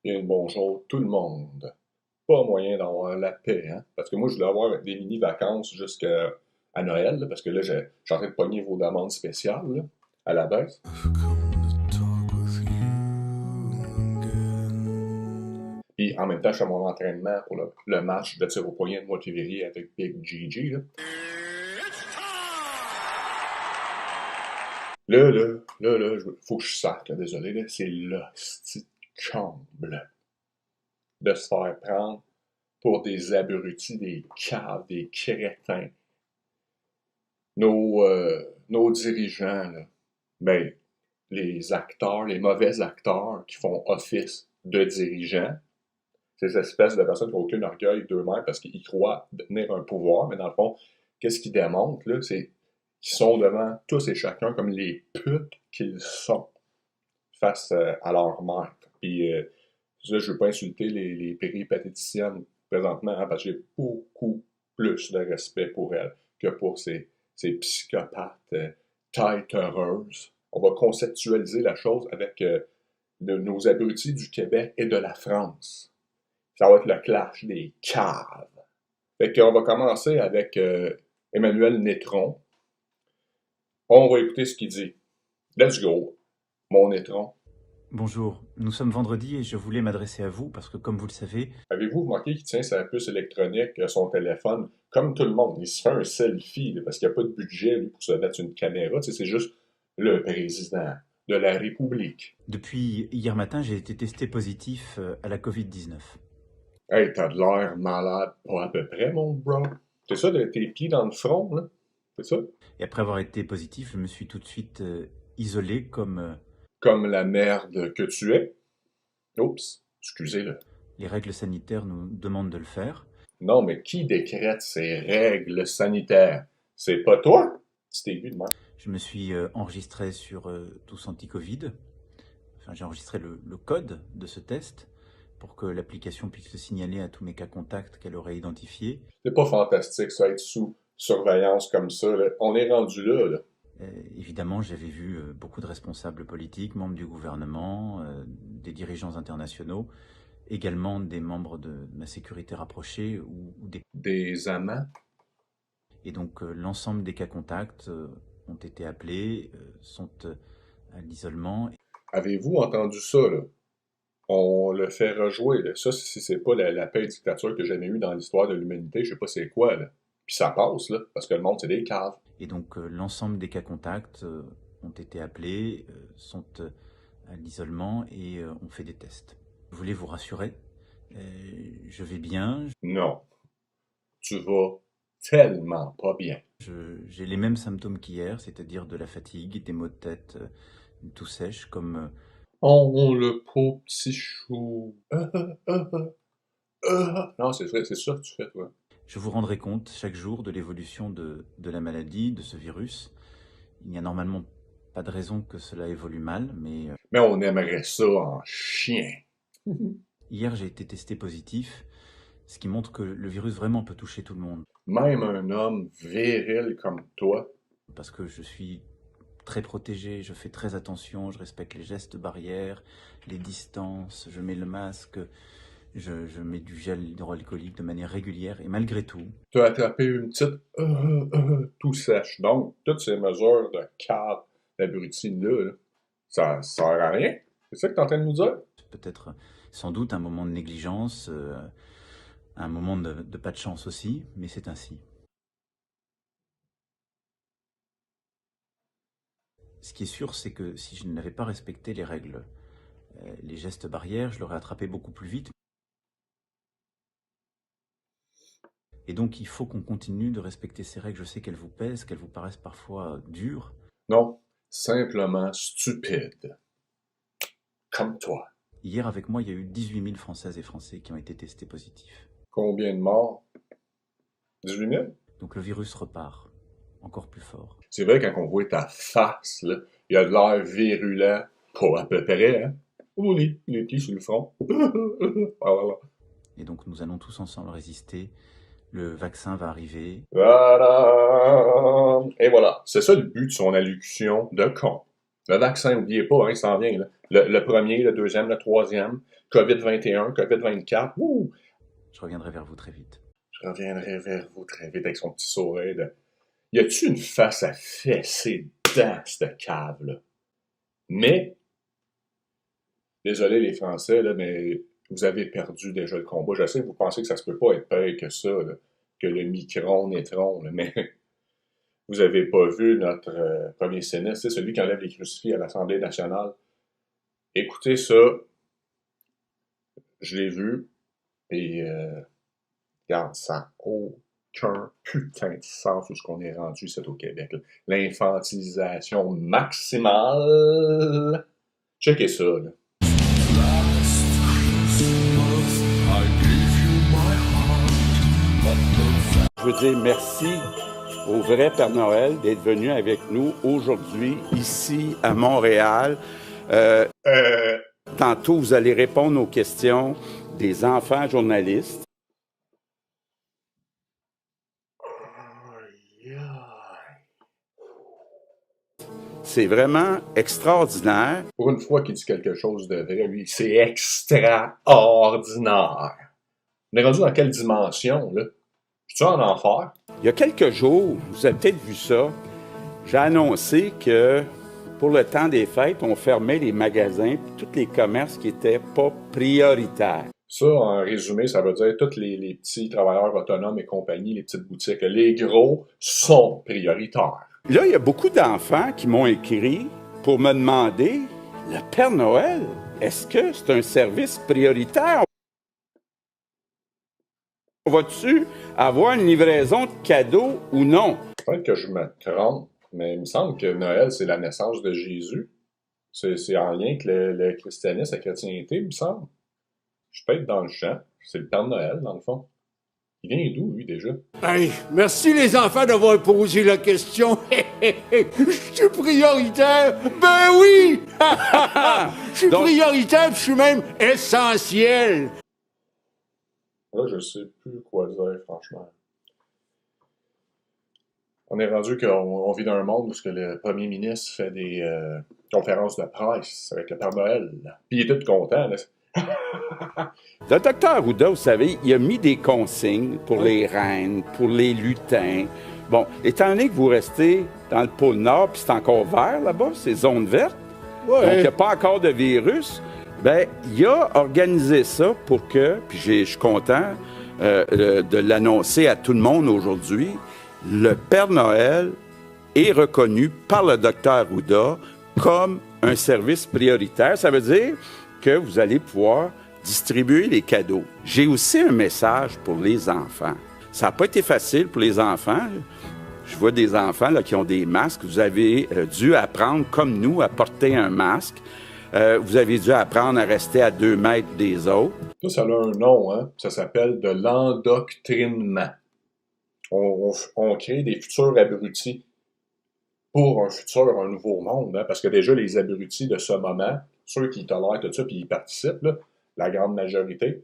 Bien le bonjour tout le monde. Pas moyen d'avoir la paix, hein? Parce que moi, je voulais avoir des mini-vacances jusqu'à à Noël, là, parce que là, j'ai en train de pogner vos demandes spéciales, là, à la baisse. Puis en même temps, je fais mon entraînement pour le match de tir au poignet de Montpellier avec Big Gigi, là. Faut que je saque, là, désolé, là. C'est l'hostie de comble de se faire prendre pour des abrutis, des caves, des crétins. Nos dirigeants, là, ben, les acteurs, les mauvais acteurs qui font office de dirigeants, ces espèces de personnes qui n'ont aucun orgueil d'eux-mêmes parce qu'ils croient détenir un pouvoir, mais dans le fond, qu'est-ce qu'ils démontrent, là, c'est qu'ils sont devant tous et chacun comme les putes qu'ils sont face à leur maître. Puis, ça, je veux pas insulter les péripatéticiennes présentement, hein, parce que j'ai beaucoup plus de respect pour elles que pour ces psychopathes têtes heureuses. On va conceptualiser la chose avec nos abrutis du Québec et de la France. Ça va être le clash des caves. Fait qu'on va commencer avec Emmanuel Nétron. On va écouter ce qu'il dit. Let's go, mon Nétron. Bonjour, nous sommes vendredi et je voulais m'adresser à vous parce que, comme vous le savez, Avez-vous remarqué qu'il tient sa puce électronique, son téléphone, comme tout le monde? Il se fait un selfie, là, parce qu'il n'y a pas de budget, lui, pour se mettre une caméra. Tu sais, c'est juste le président de la République. depuis hier matin, j'ai été testé positif à la Covid-19. Hey, t'as de l'air malade, pas à peu près, mon bro. C'est ça, de tes pieds dans le front, là? C'est ça? Et après avoir été positif, je me suis tout de suite isolé comme Comme la merde que tu es. Oups, excusez-le. les règles sanitaires nous demandent de le faire. Non, mais qui décrète ces règles sanitaires? C'est pas toi? C'est aigu de moi. Je me suis enregistré sur Tous Anti-Covid. Enfin, j'ai enregistré le code de ce test pour que l'application puisse le signaler à tous mes cas contacts qu'elle aurait identifiés. C'est pas fantastique, ça, être sous surveillance comme ça, là. On est rendu là, là. Évidemment, j'avais vu beaucoup de responsables politiques, membres du gouvernement, des dirigeants internationaux, également des membres de ma sécurité rapprochée ou des... Des amants? Et donc l'ensemble des cas contacts ont été appelés, sont à l'isolement. Avez-vous entendu ça, là? On le fait rejouer, là. Ça, si c'est pas la pire dictature que j'ai jamais eue dans l'histoire de l'humanité, je sais pas c'est quoi, là. Puis ça passe, là, parce que le monde, c'est des caves. Et donc l'ensemble des cas contacts ont été appelés, sont à l'isolement et ont fait des tests. Je voulais vous rassurer, je vais bien, Non, tu vas tellement pas bien. j'ai les mêmes symptômes qu'hier, c'est-à-dire de la fatigue, des maux de tête, une toux sèche, comme Oh, le pauvre petit chou. Non, c'est vrai, c'est ça que tu fais, toi. je vous rendrai compte chaque jour de l'évolution de la maladie, de ce virus. Il n'y a normalement pas de raison que cela évolue mal, mais Mais on aimerait ça en chien. hier j'ai été testé positif, ce qui montre que le virus vraiment peut toucher tout le monde, Même un homme viril comme toi. parce que je suis très protégé, je fais très attention, je respecte les gestes barrières, les distances, je mets le masque, je mets du gel hydroalcoolique de manière régulière, et malgré tout, T'as attrapé une petite tout sèche. Donc, toutes ces mesures de cadre d'abruti-là, là, ça sert à rien. C'est ça que t'es en train de nous dire? peut-être sans doute un moment de négligence, un moment de pas de chance aussi, mais c'est ainsi. Ce qui est sûr, c'est que si je n'avais pas respecté les règles, les gestes barrières, je l'aurais attrapé beaucoup plus vite. Et donc, il faut qu'on continue de respecter ces règles. Je sais qu'elles vous pèsent, qu'elles vous paraissent parfois dures. Non, simplement stupide. Comme toi. Hier, avec moi, il y a eu 18 000 Françaises et Français qui ont été testés positifs. Combien de morts? 18 000? Donc, le virus repart, encore plus fort. C'est vrai, quand on voit ta face, là, il y a de l'air virulent. Pas à peu près, hein? Oh, les pieds sur le front. Ah, voilà. Et donc, nous allons tous ensemble résister. Le vaccin va arriver. Tadam! Et voilà. C'est ça le but de son allocution de con. Le vaccin, n'oubliez pas, hein, il s'en vient. Là. Le premier, le deuxième, le troisième, COVID-21, COVID-24. Ouh! Je reviendrai vers vous très vite. Je reviendrai vers vous très vite avec son petit sourire. Y a-tu une face à fesser dans cette cave-là? Mais, désolé les Français, là, mais vous avez perdu déjà le combat. Je sais que vous pensez que ça se peut pas être pire que ça, là, que le micron-nétron, là, mais vous avez pas vu notre premier séniste, c'est celui qui enlève les crucifix à l'Assemblée nationale. Écoutez ça, je l'ai vu, et regarde, ça n'a aucun putain de sens où ce qu'on est rendu, c'est au Québec. L'infantilisation maximale. Checkez ça, là. Je veux dire merci au vrai Père Noël d'être venu avec nous aujourd'hui, ici à Montréal. Tantôt, vous allez répondre aux questions des enfants journalistes. C'est vraiment extraordinaire. Pour une fois qu'il dit quelque chose de vrai, lui, c'est extraordinaire. On est rendu dans quelle dimension, là? Je suis en enfer? Il y a quelques jours, vous avez peut-être vu ça, j'ai annoncé que pour le temps des fêtes, on fermait les magasins et tous les commerces qui n'étaient pas prioritaires. Ça, en résumé, ça veut dire tous les petits travailleurs autonomes et compagnie, les petites boutiques. Les gros sont prioritaires. Là, il y a beaucoup d'enfants qui m'ont écrit pour me demander, le Père Noël, est-ce que c'est un service prioritaire? Vas-tu avoir une livraison de cadeaux ou non? Peut-être que je me trompe, mais il me semble que Noël, c'est la naissance de Jésus. C'est en lien avec le christianisme, la chrétienté, il me semble. Je suis peut-être dans le champ. C'est le Père Noël, dans le fond. Il vient d'où, lui, déjà? Hey, merci les enfants d'avoir posé la question. Je suis prioritaire? Ben oui! Je suis prioritaire, puis je suis même essentiel. Là, je sais plus quoi dire, franchement. On est rendu qu'on vit dans un monde où le premier ministre fait des conférences de presse avec le Père Noël. Puis il est tout content, là. Le docteur Arruda, vous savez, il a mis des consignes pour les reines, pour les lutins. Bon, étant donné que vous restez dans le pôle Nord, puis c'est encore vert là-bas, c'est zone verte, donc il n'y a pas encore de virus, bien, il a organisé ça pour que, puis je suis content de l'annoncer à tout le monde aujourd'hui, le Père Noël est reconnu par le docteur Arruda comme un service prioritaire. Ça veut dire que vous allez pouvoir distribuer les cadeaux. J'ai aussi un message pour les enfants. Ça n'a pas été facile pour les enfants. Je vois des enfants là, qui ont des masques. Vous avez dû apprendre, comme nous, à porter un masque. Vous avez dû apprendre à rester à 2 mètres des autres. Ça a un nom, hein? Ça s'appelle de l'endoctrinement. On crée des futurs abrutis pour un nouveau monde, hein? Parce que déjà, les abrutis de ce moment, ceux qui tolèrent tout ça puis ils participent, là, la grande majorité,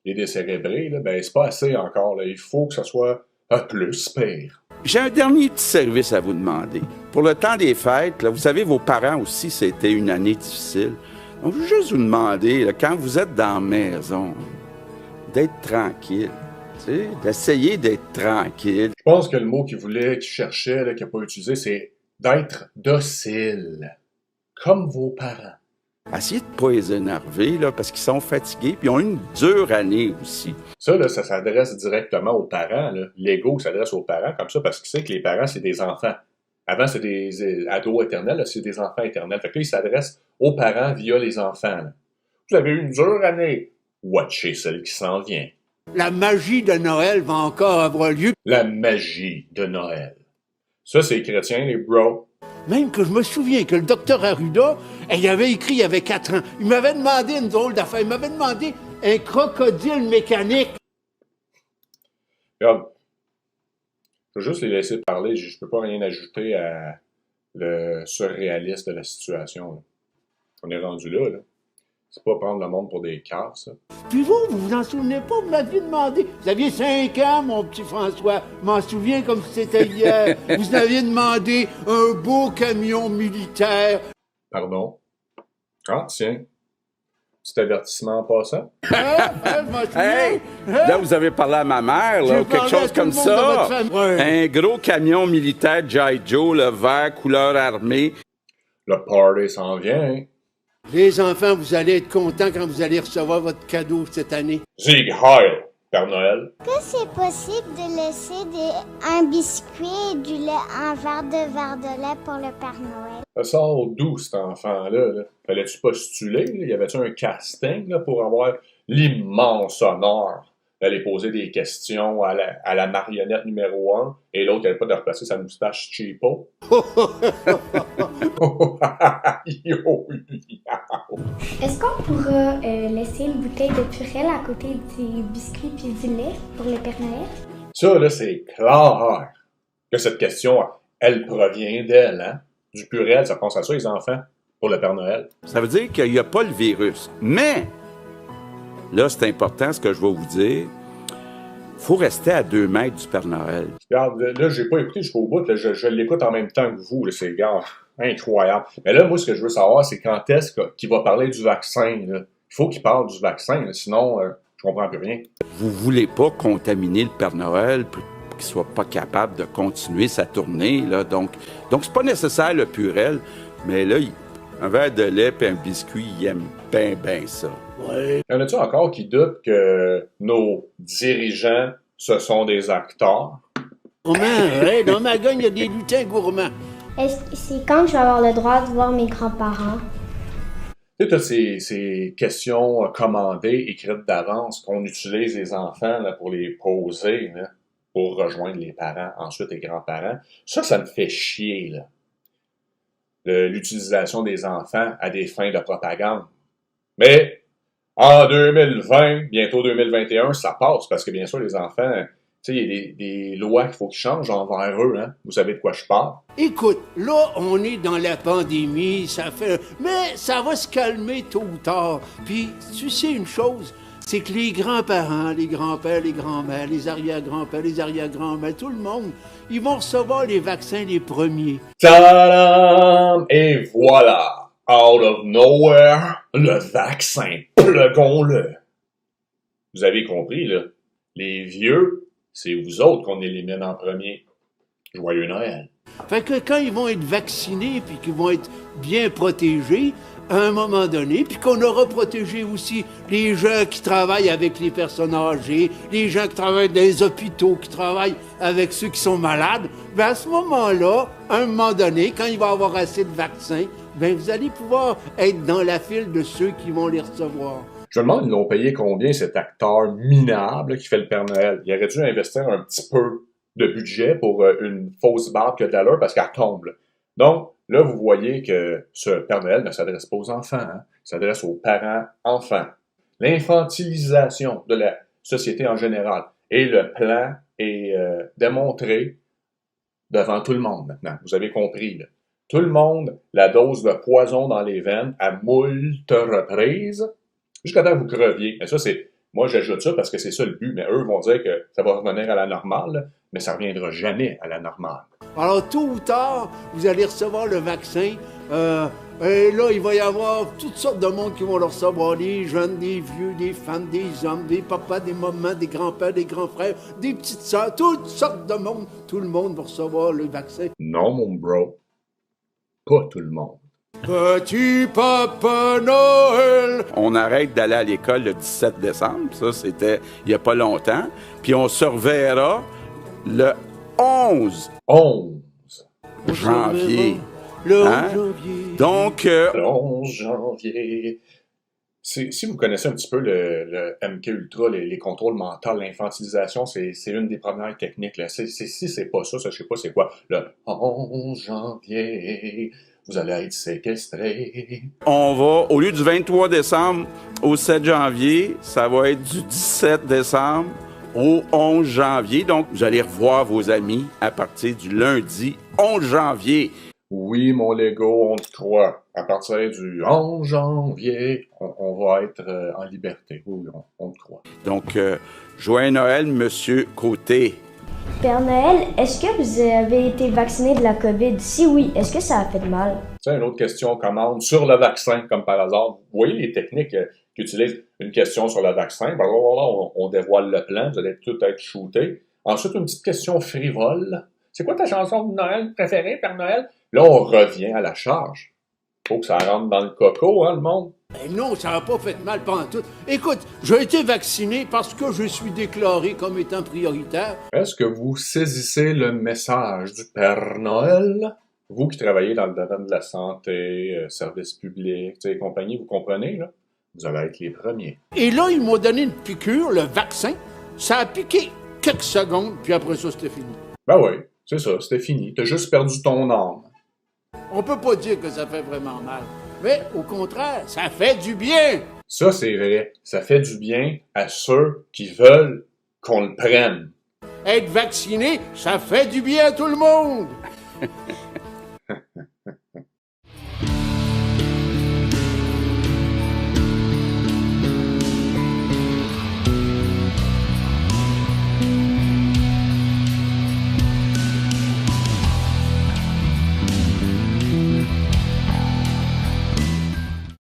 les décérébrés, là, ben c'est pas assez encore. Là. Il faut que ça soit plus pire. J'ai un dernier petit service à vous demander. Pour le temps des fêtes, là, vous savez, vos parents aussi, c'était une année difficile. Donc, je veux juste vous demander, là, quand vous êtes dans la maison, d'être tranquille. D'essayer d'être tranquille. Je pense que le mot qu'il cherchait, là, qu'il n'a pas utilisé, c'est d'être docile. Comme vos parents. Essayez de ne pas les énerver, là, parce qu'ils sont fatigués, puis ils ont eu une dure année aussi. Ça, là, ça s'adresse directement aux parents. L'ego s'adresse aux parents comme ça, parce qu'il sait que les parents, c'est des enfants. Avant, c'est des ados éternels, là, c'est des enfants éternels. Fait que là, il s'adresse aux parents via les enfants. Là. Vous avez eu une dure année. Watchez celle qui s'en vient. La magie de Noël va encore avoir lieu. La magie de Noël. Ça, c'est les chrétiens, les bros. Même que je me souviens que le docteur Arruda, il avait écrit il y avait 4 ans. Il m'avait demandé une drôle d'affaire. Il m'avait demandé un crocodile mécanique. Regarde, je vais juste les laisser parler. Je ne peux pas rien ajouter à le surréalisme de la situation. Là. On est rendu là. C'est pas prendre le monde pour des caves, ça. Puis vous vous en souvenez pas, vous m'aviez demandé. Vous aviez 5 ans, mon petit François. Je m'en souviens comme si c'était hier. Vous aviez demandé un beau camion militaire. Pardon? Ah, tiens. Petit avertissement en passant. Je m'en souviens. Hey! Là, vous avez parlé à ma mère, là, J'ai ou quelque parlé à chose tout comme le monde de ça. votre famille. Ouais. Un gros camion militaire G.I. Joe, le vert, couleur armée. Le party s'en vient, hein? Les enfants, vous allez être contents quand vous allez recevoir votre cadeau cette année. Zig Heil, Père Noël. Est-ce que c'est possible de laisser un biscuit et du lait en verre de lait pour le Père Noël? Ça sort d'où, cet enfant-là? Là? Fallait-tu postuler? Là? Y avait-tu un casting là, pour avoir l'immense honneur d'aller poser des questions à la marionnette numéro 1 et l'autre n'avait pas de replacer sa moustache cheapo? Est-ce qu'on pourra laisser une bouteille de Purel à côté du biscuit puis du lait pour le Père Noël? Ça, là, c'est clair que cette question, elle provient d'elle, hein? Du Purel, ça pense à ça, les enfants, pour le Père Noël. Ça veut dire qu'il n'y a pas le virus. Mais, là, c'est important ce que je vais vous dire. Il faut rester à 2 mètres du Père Noël. Regarde, là, j'ai pas écouté jusqu'au bout, là, je l'écoute en même temps que vous, là, c'est gars, incroyable. Mais là, moi, ce que je veux savoir, c'est quand est-ce qu'il va parler du vaccin, là. Il faut qu'il parle du vaccin, là, sinon, je comprends plus rien. Vous voulez pas contaminer le Père Noël pour qu'il soit pas capable de continuer sa tournée, là. Donc c'est pas nécessaire le Purel, mais là, un verre de lait et un biscuit, il aime bien ça. Ouais. Y en a-tu encore qui doutent que nos dirigeants, ce sont des acteurs? Gourmand, ouais, dans ma gang, il y a des lutins gourmands. C'est quand je vais avoir le droit de voir mes grands-parents? Tu sais, t'as ces questions commandées, écrites d'avance, qu'on utilise les enfants là, pour les poser, là, pour rejoindre les parents, ensuite les grands-parents. Ça me fait chier, là. L'utilisation des enfants à des fins de propagande. Mais en 2020, bientôt 2021, ça passe parce que bien sûr les enfants, tu sais, il y a des lois qu'il faut qu'ils changent envers eux, hein. Vous savez de quoi je parle? Écoute, là, on est dans la pandémie, mais ça va se calmer tôt ou tard. Puis, tu sais une chose, c'est que les grands-parents, les grands-pères, les grands-mères, les arrière-grands-pères, les arrière-grands-mères, tout le monde, ils vont recevoir les vaccins les premiers. Tadam! Et voilà! Out of nowhere, le vaccin, plugons-le! Vous avez compris, là? Les vieux, c'est vous autres qu'on élimine en premier. Joyeux Noël! Fait que quand ils vont être vaccinés puis qu'ils vont être bien protégés, à un moment donné, puis qu'on aura protégé aussi les gens qui travaillent avec les personnes âgées, les gens qui travaillent dans les hôpitaux, qui travaillent avec ceux qui sont malades, bien à ce moment-là, à un moment donné, quand il va y avoir assez de vaccins, bien vous allez pouvoir être dans la file de ceux qui vont les recevoir. Je me demande, ils l'ont payé combien cet acteur minable qui fait le Père Noël? Il aurait dû investir un petit peu de budget pour une fausse barbe que d'allure parce qu'elle tombe. Là. Donc, là, vous voyez que ce Père Noël ne s'adresse pas aux enfants, hein? Il s'adresse aux parents-enfants. L'infantilisation de la société en général. Et le plan est démontré devant tout le monde maintenant. Vous avez compris, là. Tout le monde, la dose de poison dans les veines à moult reprises, jusqu'à temps que vous creviez. Et ça, c'est... Moi, j'ajoute ça parce que c'est ça le but, mais eux vont dire que ça va revenir à la normale, là, mais ça ne reviendra jamais à la normale. Alors, tôt ou tard, vous allez recevoir le vaccin. Et là, il va y avoir toutes sortes de monde qui vont le recevoir. Des jeunes, des vieux, des femmes, des hommes, des papas, des mamans, des grands-pères, des grands frères, des petites sœurs, toutes sortes de monde. Tout le monde va recevoir le vaccin. Non, mon bro. Pas tout le monde. Petit Papa Noël! On arrête d'aller à l'école le 17 décembre. Ça, c'était il n'y a pas longtemps. Puis on se reverra le 11 janvier. Le 11 Hein? janvier. Donc, Le 11 janvier. Si vous connaissez un petit peu le MK Ultra, les contrôles mentaux, l'infantilisation, c'est une des premières techniques. Là. Si c'est pas ça, je sais pas c'est quoi. Le 11 janvier, vous allez être séquestré. on va, au lieu du 23 décembre au 7 janvier, ça va être du 17 décembre au 11 janvier. Donc, vous allez revoir vos amis à partir du lundi 11 janvier. Oui, mon Lego, on te croit. à partir du 11 janvier, on va être en liberté. Oui, on te croit. Donc, joyeux Noël, Monsieur Côté. Père Noël, est-ce que vous avez été vacciné de la COVID? Si oui, est-ce que ça a fait de mal? Tu sais, une autre question commande sur le vaccin, comme par hasard. Vous voyez les techniques qui utilisent une question sur le vaccin. Ben là, on dévoile le plan, vous allez tout être shooté. Ensuite, une petite question frivole. C'est quoi ta chanson de Noël préférée, Père Noël? Là, on revient à la charge. Faut que ça rentre dans le coco, hein, le monde. Ben non, ça n'a pas fait mal pantoute. Écoute, j'ai été vacciné parce que je suis déclaré comme étant prioritaire. Est-ce que vous saisissez le message du Père Noël? Vous qui travaillez dans le domaine de la santé, services publics, tu sais, compagnie, vous comprenez, là? Vous allez être les premiers. Et là, ils m'ont donné une piqûre, le vaccin. Ça a piqué quelques secondes, puis après ça, c'était fini. Ben oui, c'est ça, c'était fini. T'as juste perdu ton âme. On peut pas dire que ça fait vraiment mal. Mais au contraire, ça fait du bien. Ça, c'est vrai. Ça fait du bien à ceux qui veulent qu'on le prenne. Être vacciné, ça fait du bien à tout le monde.